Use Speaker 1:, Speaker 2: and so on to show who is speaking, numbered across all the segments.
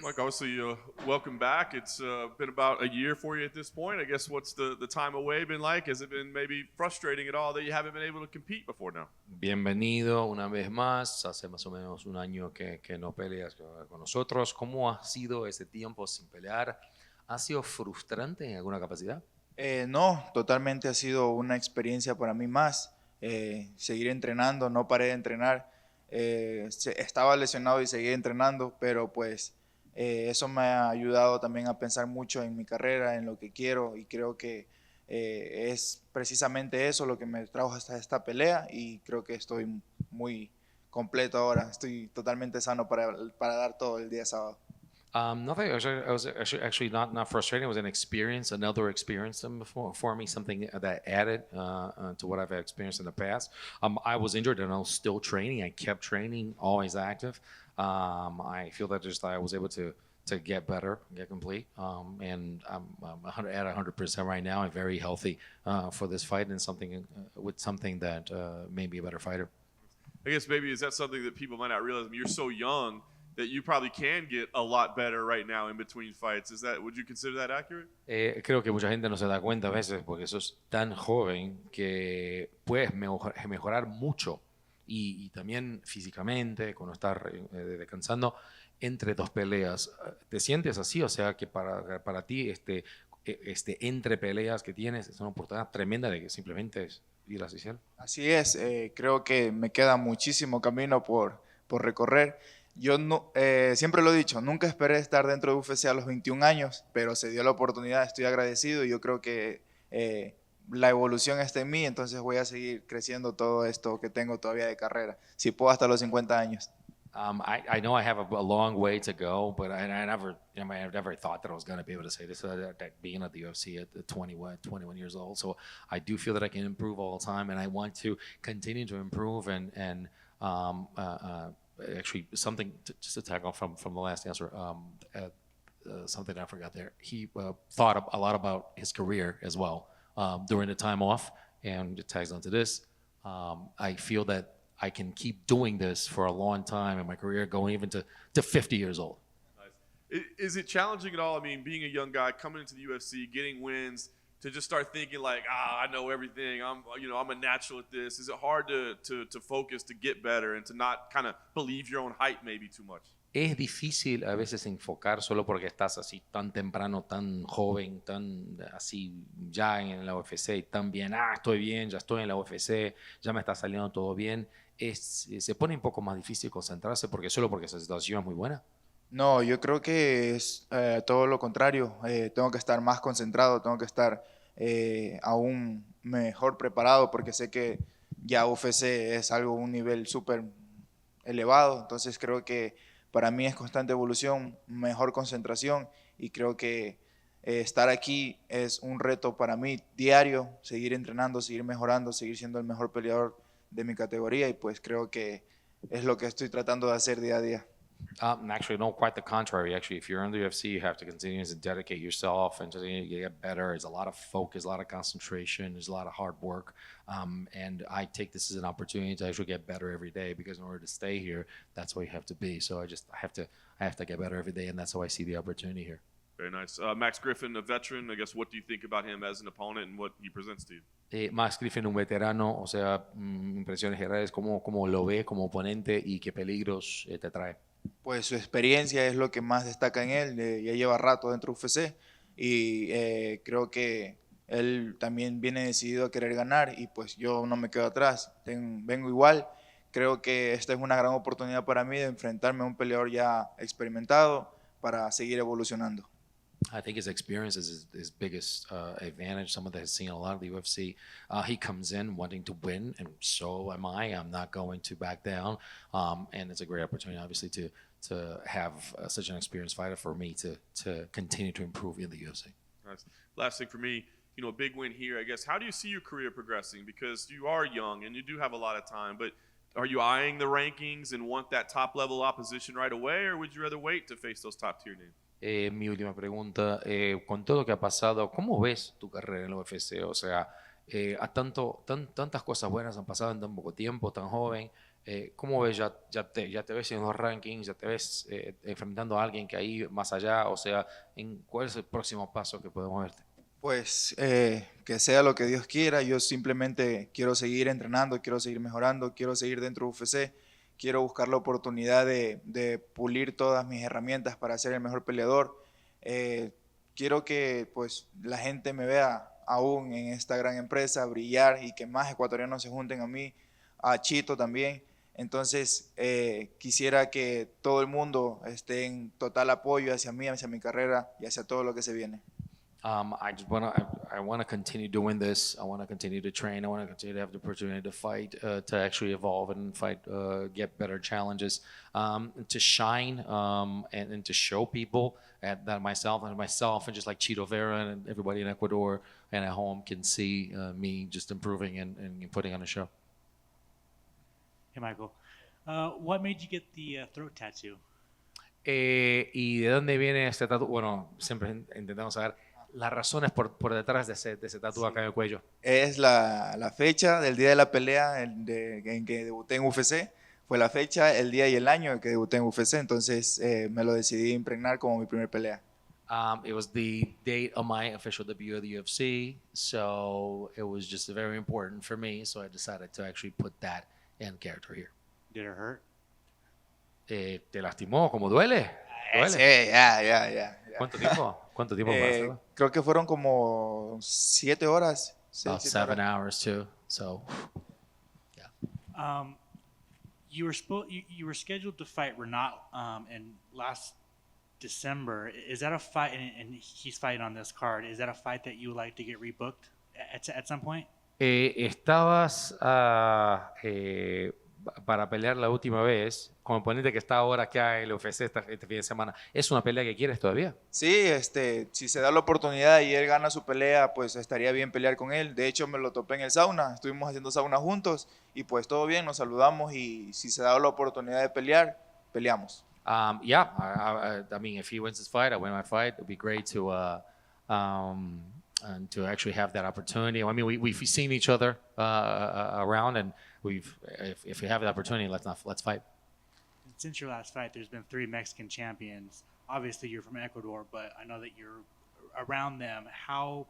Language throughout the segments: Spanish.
Speaker 1: Mike, obviously, welcome back. It's been about a year for you at this point. I guess what's the time away been like? Has it been maybe frustrating at all that you haven't been able to compete before now?
Speaker 2: Bienvenido una vez más. Hace más o menos un año que no peleas con nosotros. ¿Cómo ha sido ese tiempo sin pelear? ¿Ha sido frustrante en alguna capacidad?
Speaker 3: No, totalmente ha sido una experiencia para mí más. Seguir entrenando, no paré de entrenar. Estaba lesionado y seguí entrenando, pero pues eso me ha ayudado también a pensar mucho en mi carrera, en lo que quiero, y creo que es precisamente eso lo que me trajo hasta esta pelea, y creo que estoy muy completo ahora. Estoy totalmente sano para dar todo el día sábado.
Speaker 2: Nothing. I was actually not frustrating. It was an experience, another experience for me, something that added to what I've experienced in the past. I was injured and I was still training. I kept training, always active. I feel that I was able to get better, get complete, and I'm at 100% right now. I'm very healthy for this fight and something that made me a better fighter.
Speaker 1: I guess maybe is that something that people might not realize? I mean, you're so young that you probably can get a lot better right now in between fights. Would you consider that accurate?
Speaker 2: Creo que mucha gente no se da cuenta a veces porque sos tan joven que puedes mejorar mucho y también físicamente cuando estás descansando entre dos peleas. ¿Te sientes así? O sea que para ti entre peleas que tienes es una oportunidad tremenda de que simplemente es ir a cielo.
Speaker 3: Así es, creo que me queda muchísimo camino por recorrer. Yo no, siempre lo he dicho, nunca esperé estar dentro de UFC a los 21 años, pero se dio la oportunidad, estoy agradecido y yo creo que la evolución está en mí, entonces voy a seguir creciendo todo esto que tengo todavía de carrera, si puedo hasta los 50 años.
Speaker 2: I know I have a long way to go, but I never thought that I was going to be able to say this at being at the UFC at 21 years old. So I do feel that I can improve all the time, and I want to continue to improve and actually something just to tackle from the last answer, something I forgot there. He thought a lot about his career as well during the time off, and it tags onto this. I feel that I can keep doing this for a long time in my career, going even to 50 years old.
Speaker 1: Nice. Is it challenging at all? I mean, being a young guy coming into the UFC, getting wins, to just start thinking like, I know everything. I'm a natural at this. Is it hard to focus, to get better, and to not kind of believe your own hype maybe too much?
Speaker 2: Es difícil a veces enfocar solo porque estás así tan temprano, tan joven, tan así ya en la UFC, tan bien, estoy bien, ya estoy en la UFC, ya me está saliendo todo bien. Se pone un poco más difícil concentrarse porque solo porque esa situación es muy buena.
Speaker 3: No, yo creo que es todo lo contrario. Tengo que estar más concentrado, tengo que estar aún mejor preparado porque sé que ya UFC es algo, un nivel súper elevado. Entonces creo que para mí es constante evolución, mejor concentración, y creo que estar aquí es un reto para mí diario, seguir entrenando, seguir mejorando, seguir siendo el mejor peleador de mi categoría, y pues creo que es lo que estoy tratando de hacer día a día.
Speaker 2: Actually, no, quite the contrary. Actually, if you're in the UFC, you have to continue to dedicate yourself and to get better. There's a lot of focus, a lot of concentration, there's a lot of hard work. And I take this as an opportunity to actually get better every day, because in order to stay here, that's where you have to be. So I have to get better every day, and that's how I see the opportunity here.
Speaker 1: Very nice. Max Griffin, a veteran, I guess, what do you think about him as an opponent and what he presents to you?
Speaker 2: Max Griffin, un veterano, o sea, impresiones generales, ¿cómo lo ve como oponente y qué peligros te trae?
Speaker 3: Pues su experiencia es lo que más destaca en él. Ya lleva rato dentro de UFC y creo que él también viene decidido a querer ganar, y pues yo no me quedo atrás, vengo igual. Creo que esta es una gran oportunidad para mí de enfrentarme a un peleador ya experimentado para seguir evolucionando.
Speaker 2: I think his experience is his biggest advantage. Someone that has seen a lot of the UFC. He comes in wanting to win, and so am I. I'm not going to back down. And it's a great opportunity, obviously, to have such an experienced fighter for me to continue to improve in the UFC.
Speaker 1: Nice. Last thing for me, a big win here, I guess. How do you see your career progressing? Because you are young and you do have a lot of time, but are you eyeing the rankings and want that top-level opposition right away, or would you rather wait to face those top-tier names?
Speaker 2: Mi última pregunta, con todo lo que ha pasado, ¿cómo ves tu carrera en la UFC? O sea, tantas cosas buenas han pasado en tan poco tiempo, tan joven. ¿Cómo ves? Ya te ves en los rankings, ya te ves enfrentando a alguien que ahí más allá, o sea, ¿cuál es el próximo paso que podemos verte?
Speaker 3: Pues que sea lo que Dios quiera, yo simplemente quiero seguir entrenando, quiero seguir mejorando, quiero seguir dentro de UFC, quiero buscar la oportunidad de pulir todas mis herramientas para ser el mejor peleador. Eh, Quiero que pues la gente me vea aún en esta gran empresa brillar y que más ecuatorianos se junten a mí, a Chito también. Entonces quisiera que todo el mundo esté en total apoyo hacia mí, hacia mi carrera y hacia todo lo que se viene.
Speaker 2: I just I want to continue doing this. I want to continue to train. I want to continue to have the opportunity to fight, to actually evolve and fight, get better challenges, to shine, and to show people that myself and just like Chito Vera and everybody in Ecuador and at home can see me just improving and putting on a show.
Speaker 4: Hey, Michael. What made you get the throat tattoo?
Speaker 2: ¿Y de dónde viene este tatu? Bueno, siempre intentamos saber las razones por detrás de ese tatu acá en el cuello.
Speaker 3: Es la fecha del día de la pelea en que debuté en UFC. Fue la fecha, el día y el año en que debuté en UFC. Entonces me lo decidí impregnar como mi primer pelea.
Speaker 2: It was the date of my official debut of the UFC, so it was just very important for me. So I decided to actually put that in character here.
Speaker 4: Did it hurt?
Speaker 2: ¿Te lastimó? ¿Cómo duele? ¿Duele?
Speaker 3: Sí, ya.
Speaker 2: ¿Cuánto tiempo? ¿Cuánto tiempo para hacerlo?
Speaker 3: Creo que fueron como 7 horas.
Speaker 2: About 7 hours too. So, yeah.
Speaker 4: You were scheduled to fight Renat in last December. Is that a fight? And he's fighting on this card. Is that a fight that you would like to get rebooked at some point?
Speaker 2: Estabas para pelear la última vez con el oponente que está ahora acá en el UFC este fin de semana. ¿Es una pelea que quieres todavía?
Speaker 3: Sí, si se da la oportunidad y él gana su pelea, pues estaría bien pelear con él. De hecho, me lo topé en el sauna, estuvimos haciendo sauna juntos y pues todo bien, nos saludamos y si se da la oportunidad de pelear, peleamos.
Speaker 2: Yeah, I mean, if he wins his fight, I win my fight. It'd be great to and to actually have that opportunity. I mean, we've seen each other around, and if we have the opportunity, let's fight.
Speaker 4: Since your last fight, there's been 3 Mexican champions. Obviously, you're from Ecuador, but I know that you're around them. How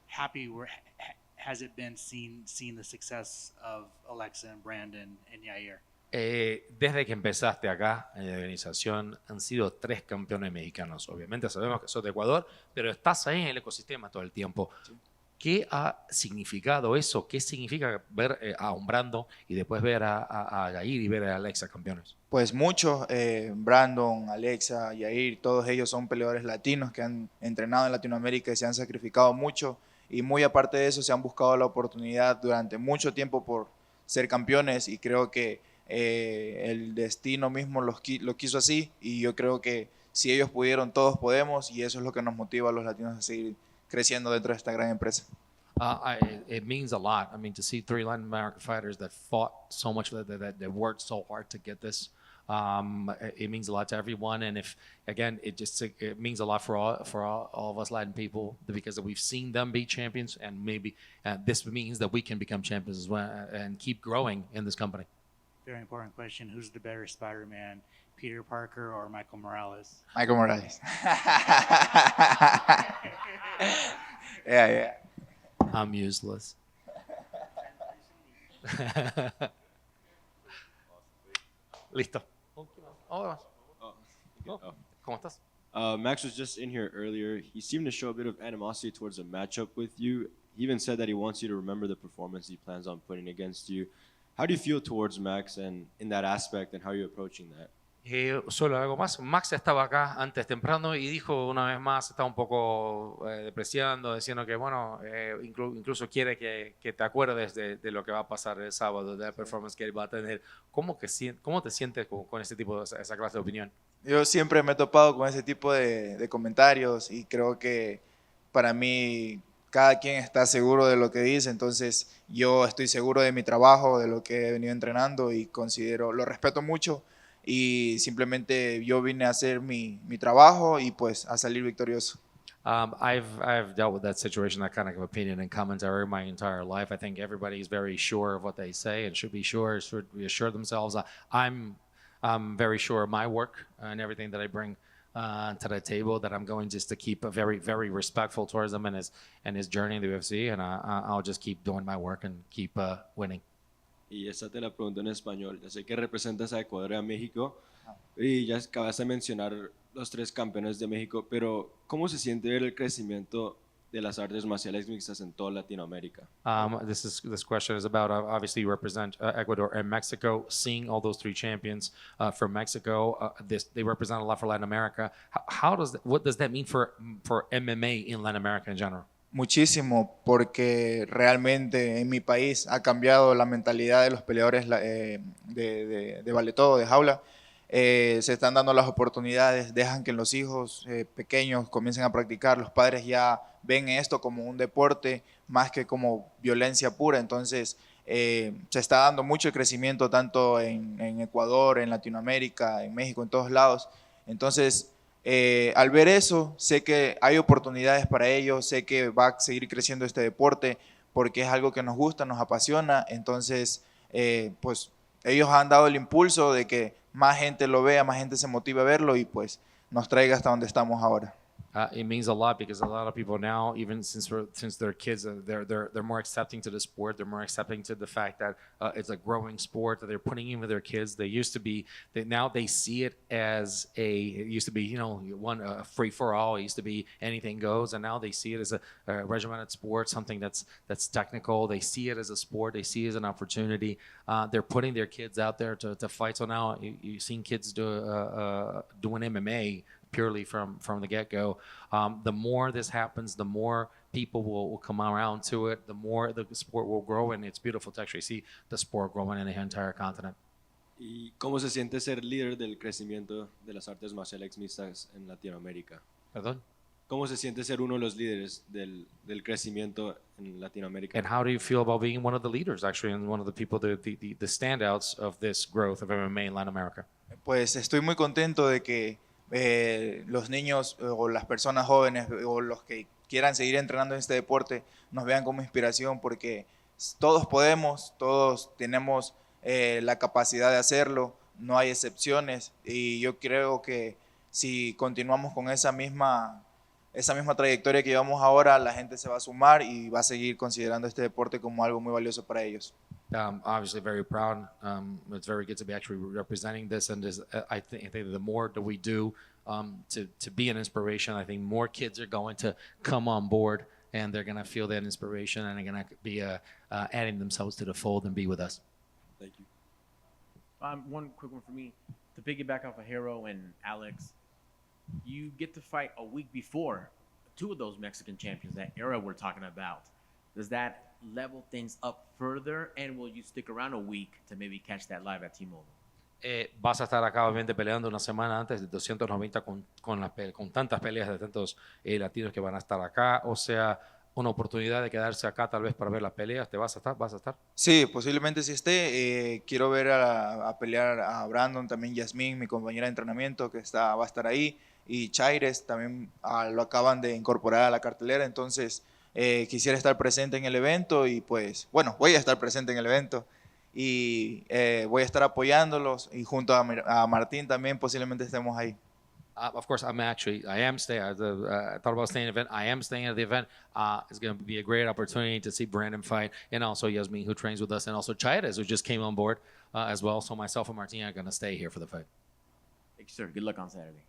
Speaker 4: happy has it been seeing the success of Alexa and Brandon and Yair?
Speaker 2: Desde que empezaste acá en la organización han sido 3 campeones mexicanos. Obviamente sabemos que sos de Ecuador, pero estás ahí en el ecosistema todo el tiempo. Sí. ¿Qué ha significado eso? ¿Qué significa ver a un Brandon y después ver a Yair y ver a Alexa campeones?
Speaker 3: Pues mucho, Brandon, Alexa, Yair, todos ellos son peleadores latinos que han entrenado en Latinoamérica y se han sacrificado mucho y muy aparte de eso se han buscado la oportunidad durante mucho tiempo por ser campeones y creo que el destino mismo lo quiso así y yo creo que si ellos pudieron, todos podemos y eso es lo que nos motiva a los latinos a seguir creciendo dentro de esta gran empresa.
Speaker 2: It means a lot. I mean, to see 3 Latin American fighters that fought so much, that worked so hard to get this, it means a lot to everyone. And if, again, it means a lot for all of us Latin people because we've seen them be champions and maybe this means that we can become champions as well and keep growing in this company.
Speaker 4: Very important question. Who's the better Spider-Man, Peter Parker or Michael Morales?
Speaker 3: Michael Morales. Yeah.
Speaker 2: I'm useless. Listo. ¿Cómo estás?
Speaker 5: Max was just in here earlier. He seemed to show a bit of animosity towards the matchup with you. He even said that he wants you to remember the performance he plans on putting against you. How do you feel towards Max and in that aspect, and how are you approaching that?
Speaker 2: Solo algo más. Max estaba acá antes temprano y dijo una vez más, estaba un poco depreciando, diciendo que bueno, incluso quiere que te acuerdes de lo que va a pasar el sábado, de la performance que él va a tener. ¿Cómo te sientes con ese tipo de esa clase de opinión?
Speaker 3: Yo siempre me he topado con ese tipo de comentarios y creo que para mí cada quien está seguro de lo que dice, entonces yo estoy seguro de mi trabajo, de lo que he venido entrenando y lo respeto mucho y simplemente yo vine a hacer mi trabajo y pues a salir victorioso.
Speaker 2: I've dealt with that situation, that kind of opinion and commentary my entire life. I think everybody's very sure of what they say and should reassure themselves. I'm very sure of my work and everything that I bring to the table. That I'm going just to keep a very, very respectful towards him and his journey in the UFC, and I'll just keep doing my work and keep winning.
Speaker 5: Y esta te la pregunto en español. Ya sé que representas a Ecuador y a México y ya acabas de mencionar los tres campeones de México, pero ¿cómo se siente ver el crecimiento de las artes marciales mixtas en toda Latinoamérica?
Speaker 2: This question is about obviously you represent Ecuador and Mexico. Seeing all those three champions from Mexico, they represent a lot for Latin America. What does that mean for MMA in Latin America in general?
Speaker 3: Muchísimo, porque realmente en mi país ha cambiado la mentalidad de los peleadores de vale todo, de jaula. Se están dando las oportunidades, dejan que los hijos pequeños comiencen a practicar. Los padres ya ven esto como un deporte más que como violencia pura. Entonces se está dando mucho crecimiento tanto en Ecuador, en Latinoamérica, en México, en todos lados. Entonces al ver eso, sé que hay oportunidades para ellos, sé que va a seguir creciendo este deporte porque es algo que nos gusta, nos apasiona. Entonces, pues ellos han dado el impulso de que más gente lo vea, más gente se motive a verlo y pues nos traiga hasta donde estamos ahora.
Speaker 2: It means a lot because a lot of people now, even since they're kids, they're more accepting to the sport. They're more accepting to the fact that it's a growing sport that they're putting in with their kids. Now they see it as it used to be, one free for all. It used to be anything goes, and now they see it as a regimented sport, something that's technical. They see it as a sport. They see it as an opportunity. They're putting their kids out there to fight. So now you've seen kids doing MMA purely from the get-go. The more this happens, the more people will come around to it, the more the sport will grow, and it's beautiful to actually see the sport growing in the entire continent.
Speaker 5: ¿Y cómo se siente ser líder del crecimiento de las artes marciales mixtas en Latinoamérica?
Speaker 2: Perdón?
Speaker 5: ¿Cómo se siente ser uno de los líderes del crecimiento en Latinoamérica?
Speaker 2: And how do you feel about being one of the leaders, actually, and one of the people, the standouts of this growth of MMA in Latin America?
Speaker 3: Pues estoy muy contento de que los niños o las personas jóvenes o los que quieran seguir entrenando en este deporte nos vean como inspiración, porque todos podemos, todos tenemos la capacidad de hacerlo, no hay excepciones, y yo creo que si continuamos con esa misma trayectoria que llevamos ahora, la gente se va a sumar y va a seguir considerando este deporte como algo muy valioso para ellos.
Speaker 2: Obviously very proud. It's very good to be actually representing this, and I think the more that we do to be an inspiration, I think more kids are going to come on board, and they're going to feel that inspiration, and they're going to be adding themselves to the fold and be with us.
Speaker 5: Thank you.
Speaker 6: One quick one for me. To piggyback off of Hero and Alex, you get to fight a week before two of those Mexican champions, that era we're talking about. Does that level things up further, and will you stick around a week to maybe catch that live at T-Mobile?
Speaker 2: Vas a estar acá obviamente peleando una semana antes de 290 con tantas peleas de tantos latinos que van a estar acá, o sea, una oportunidad de quedarse acá tal vez para ver las peleas. ¿Vas a estar?
Speaker 3: Sí, posiblemente sí esté. Quiero ver a pelear a Brandon, también Yasmín, mi compañera de entrenamiento, que va a estar ahí, y Chaires también lo acaban de incorporar a la cartelera. Entonces quisiera estar presente en el evento, y pues bueno, voy a estar presente en el evento y voy a estar apoyándolos, y junto a Martín también posiblemente estemos ahí.
Speaker 2: Of course, I am staying. I thought about staying at the event. I am staying at the event. It's going to be a great opportunity to see Brandon fight, and also Yasmin, who trains with us, and also Chaires, who just came on board as well. So myself and Martin are going to stay here for the fight.
Speaker 6: Thank you, sir. Good luck on Saturday.